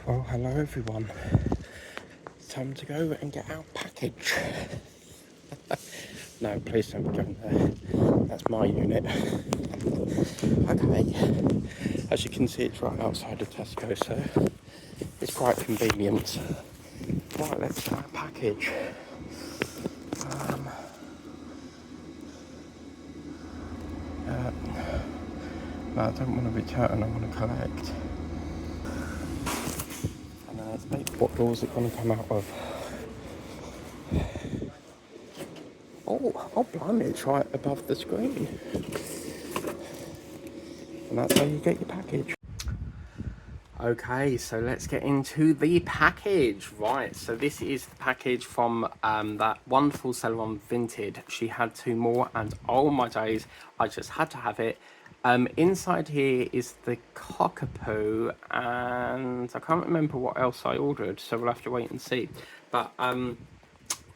Well, hello everyone. It's time to go and get our package. No, please don't be going there. That's my unit. Okay. As you can see, it's right outside of Tesco, so it's quite convenient. Right, let's get our package. No, I don't want to return, I want to collect. And then let's make what doors it going to come out of. Oh, blimey, it's right above the screen. And that's how you get your package. Okay, so let's get into the package. Right, so this is the package from that wonderful seller on Vinted. She had 2 more, and oh my days, I just had to have it. Inside here is the cockapoo, and I can't remember what else I ordered, so we'll have to wait and see. But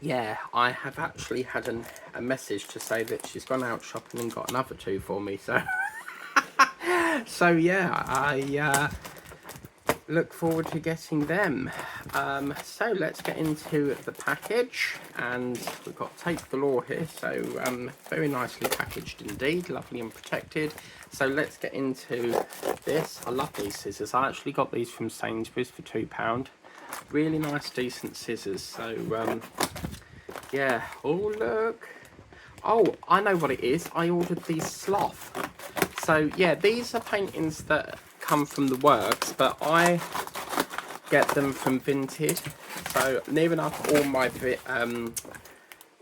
yeah, I have actually had a message to say that she's gone out shopping and got another 2 for me. So, so yeah, I look forward to getting them. So let's get into the package, and we've got tape galore here. So very nicely packaged indeed, lovely and protected. So let's get into this. I love these scissors. I actually got these from Sainsbury's for £2. Really nice, decent scissors. So yeah. Oh look. Oh, I know what it is. I ordered these sloth. So yeah, these are paintings that come from the works, but I get them from Vinted. So near enough all my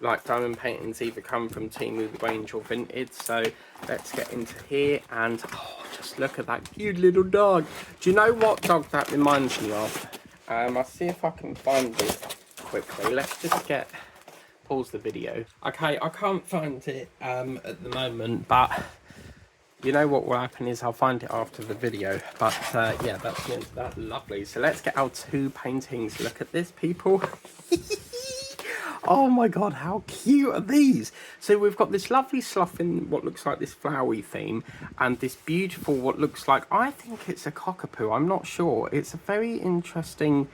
like diamond paintings either come from Timu, The Range, or Vinted. So let's get into here, and oh, just look at that cute little dog. Do you know what dog that reminds me of? I'll see if I can find it quickly. Let's just pause the video. Okay, I can't find it at the moment, but you know what will happen is I'll find it after the video. But yeah, that's lovely. So let's get our 2 paintings. Look at this, people. Oh my god, how cute are these? So we've got this lovely sloth in what looks like this flowery theme, and this beautiful what looks like, I think it's a cockapoo, I'm not sure. It's a very interesting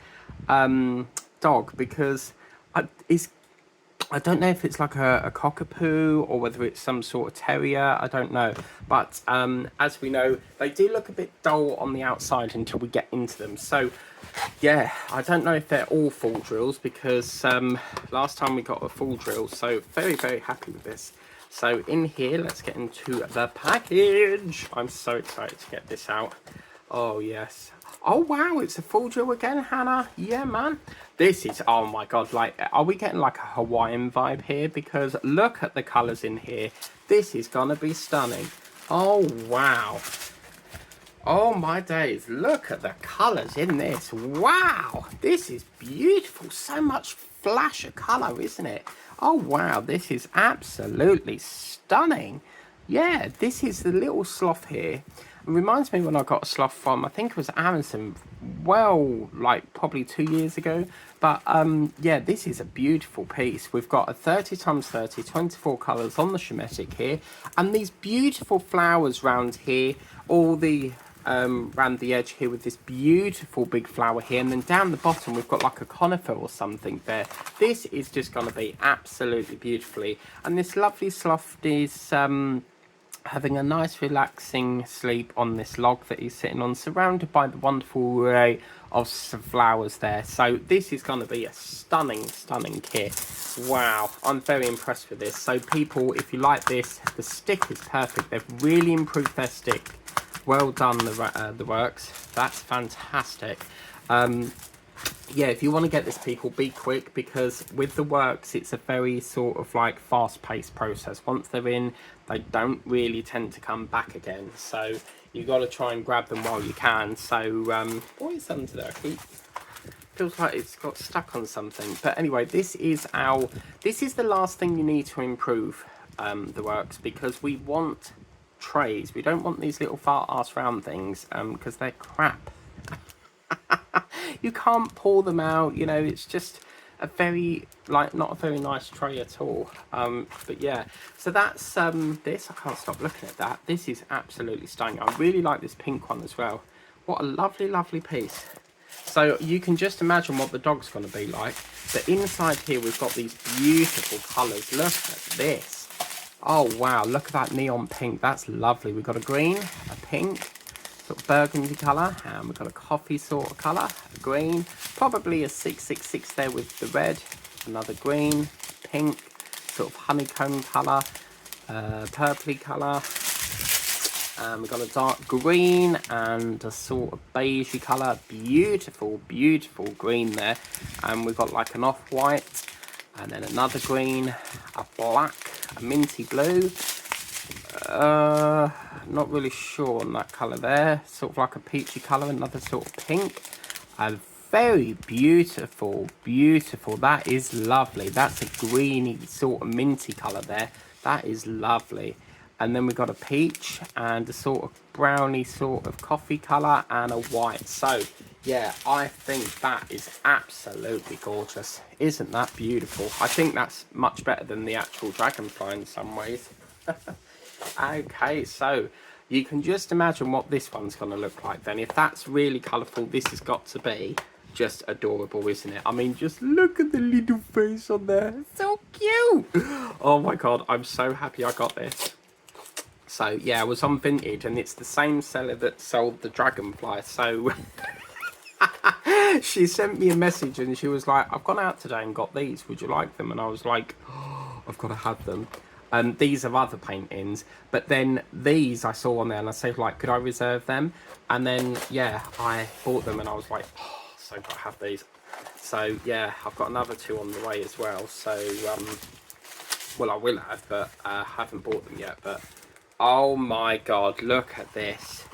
dog, because I don't know if it's like a cockapoo or whether it's some sort of terrier, I don't know. But as we know, they do look a bit dull on the outside until we get into them. So yeah, I don't know if they're all full drills, because last time we got a full drill. So very, very happy with this. So in here, let's get into the package. I'm so excited to get this out. Oh yes. Oh wow, it's a full drill again, Hannah. Yeah, man. This is, oh my god, like, are we getting like a Hawaiian vibe here? Because look at the colours in here. This is gonna be stunning. Oh wow. Oh my days, look at the colours in this. Wow, this is beautiful. So much flash of colour, isn't it? Oh wow, this is absolutely stunning. Yeah, this is the little sloth here. It reminds me when I got a sloth from, I think it was Amazon, well, like probably 2 years ago. But yeah, this is a beautiful piece. We've got a 30x30, 24 colours on the schematic here, and these beautiful flowers round here, all the around the edge here with this beautiful big flower here, and then down the bottom we've got like a conifer or something there. This is just going to be absolutely beautifully, and this lovely sloth is having a nice relaxing sleep on this log that he's sitting on, surrounded by the wonderful array of flowers there. So this is going to be a stunning kit. Wow, I'm very impressed with this. So people, if you like this, the stick is perfect. They've really improved their stick. Well done, the works. That's fantastic. Yeah, if you want to get this, people, be quick, because with the works, it's a very sort of like fast-paced process. Once they're in, they don't really tend to come back again. So you got to try and grab them while you can. So what is under there? It feels like it's got stuck on something. But anyway, this is the last thing you need to improve the works, because we want trays. We don't want these little fart ass round things because they're crap. You can't pour them out, you know, it's just a very, like, not a very nice tray at all. But yeah, so that's this. I can't stop looking at that. This is absolutely stunning. I really like this pink one as well. What a lovely piece. So you can just imagine what the dog's going to be like. But inside here, we've got these beautiful colours. Look at this. Oh, wow. Look at that neon pink. That's lovely. We've got a green, a pink, sort of burgundy colour. And we've got a coffee sort of colour, a green. Probably a 666 there with the red. Another green, pink, sort of honeycomb colour, purpley colour. We've got a dark green and a sort of beigey colour. Beautiful, beautiful green there. And we've got like an off-white. And then another green, a black, a minty blue. Not really sure on that colour there. Sort of like a peachy colour. Another sort of pink. A very beautiful, beautiful. That is lovely. That's a greeny sort of minty colour there. That is lovely. And then we've got a peach and a sort of browny sort of coffee colour and a white. So, yeah, I think that is absolutely gorgeous. Isn't that beautiful? I think that's much better than the actual dragonfly in some ways. Okay, so you can just imagine what this one's going to look like then. If that's really colourful, this has got to be just adorable, isn't it? I mean, just look at the little face on there. So cute. Oh my God, I'm so happy I got this. So yeah, I was on Vinted and it's the same seller that sold the dragonfly. So she sent me a message and she was like, I've gone out today and got these. Would you like them? And I was like, oh, I've got to have them. These are other paintings, but then these I saw on there and I said, like, could I reserve them? And then, yeah, I bought them and I was like, oh, so got to have these. So yeah, I've got another 2 on the way as well. So, well, I will have, but I haven't bought them yet, but oh my God, look at this.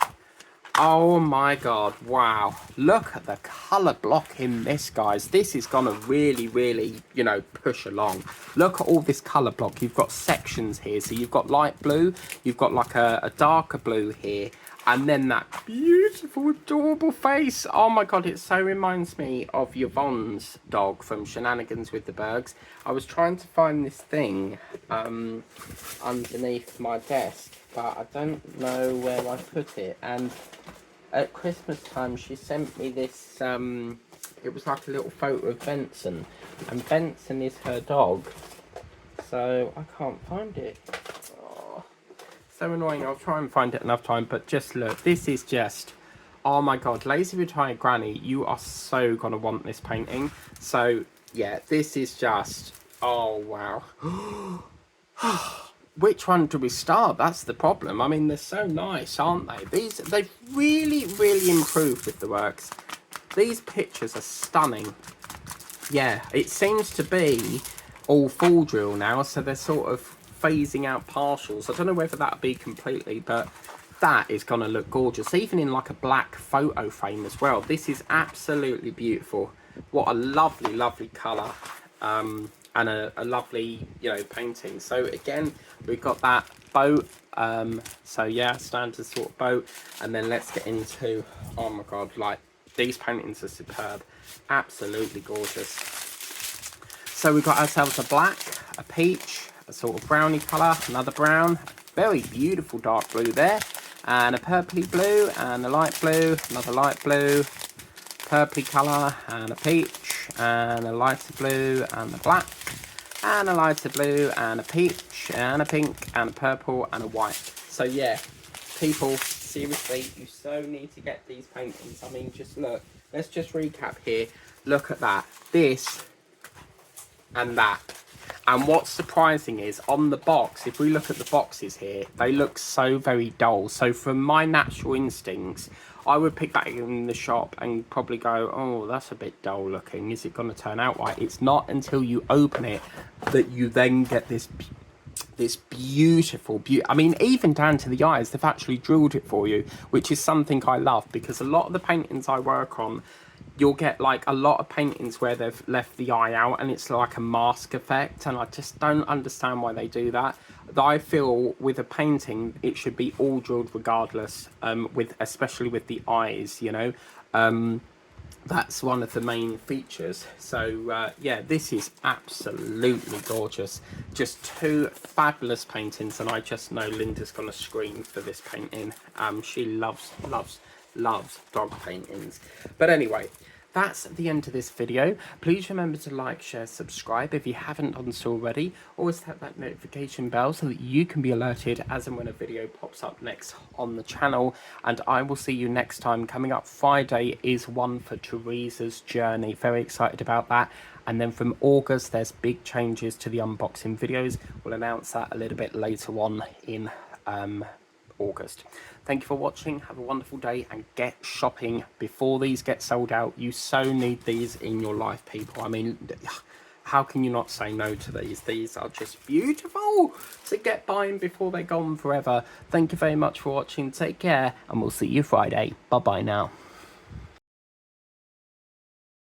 Oh my God, wow. Look at the colour block in this, guys. This is going to really, really, you know, push along. Look at all this colour block. You've got sections here. So you've got light blue, you've got like a darker blue here, and then that beautiful, adorable face. Oh my God, it so reminds me of Yvonne's dog from Shenanigans with the Bergs. I was trying to find this thing underneath my desk, but I don't know where I put it. And at Christmas time, she sent me this, it was like a little photo of Benson. And Benson is her dog. So I can't find it. Oh, so annoying. I'll try and find it another time. But just look, this is just, oh my God, Lazy Retired Granny, you are so going to want this painting. So yeah, this is just, oh wow. Which one do we start? That's the problem. I mean, they're so nice, aren't they? They've really, really improved with the works. These pictures are stunning. Yeah, it seems to be all full drill now, so they're sort of phasing out partials. I don't know whether that'll be completely, but that is going to look gorgeous. Even in like a black photo frame as well. This is absolutely beautiful. What a lovely, lovely colour. And a lovely, you know, painting. So again, we've got that boat. So yeah, standard sort of boat. And then let's get into, oh my God, like these paintings are superb. Absolutely gorgeous. So we've got ourselves a black, a peach, a sort of browny colour, another brown, very beautiful dark blue there, and a purpley blue, and a light blue, another light blue, purpley colour, and a peach, and a lighter blue, and a black, and a lighter blue, and a peach, and a pink, and a purple, and a white. So yeah, people, seriously, you so need to get these paintings. I mean, just look. Let's just recap here. Look at that. This and that. And what's surprising is on the box, if we look at the boxes here, they look so very dull. So from my natural instincts, I would pick that in the shop and probably go, oh, that's a bit dull looking. Is it going to turn out right? It's not until you open it that you then get this beautiful, I mean, even down to the eyes, they've actually drilled it for you, which is something I love, because a lot of the paintings I work on, you'll get like a lot of paintings where they've left the eye out and it's like a mask effect, and I just don't understand why they do that. I feel with a painting it should be all drilled regardless, especially with the eyes, you know. That's one of the main features. So yeah, this is absolutely gorgeous. Just 2 fabulous paintings, and I just know Linda's gonna scream for this painting. She loves dog paintings. But anyway, that's the end of this video. Please remember to like, share, subscribe if you haven't done so already. Always hit that notification bell so that you can be alerted as and when a video pops up next on the channel. And I will see you next time. Coming up Friday is one for Teresa's journey. Very excited about that. And then from August, there's big changes to the unboxing videos. We'll announce that a little bit later on in August. Thank you for watching. Have a wonderful day and get shopping before these get sold out. You so need these in your life, people. I mean, how can you not say no to these? These are just beautiful to get buying before they're gone forever. Thank you very much for watching. Take care, and we'll see you Friday. Bye bye now.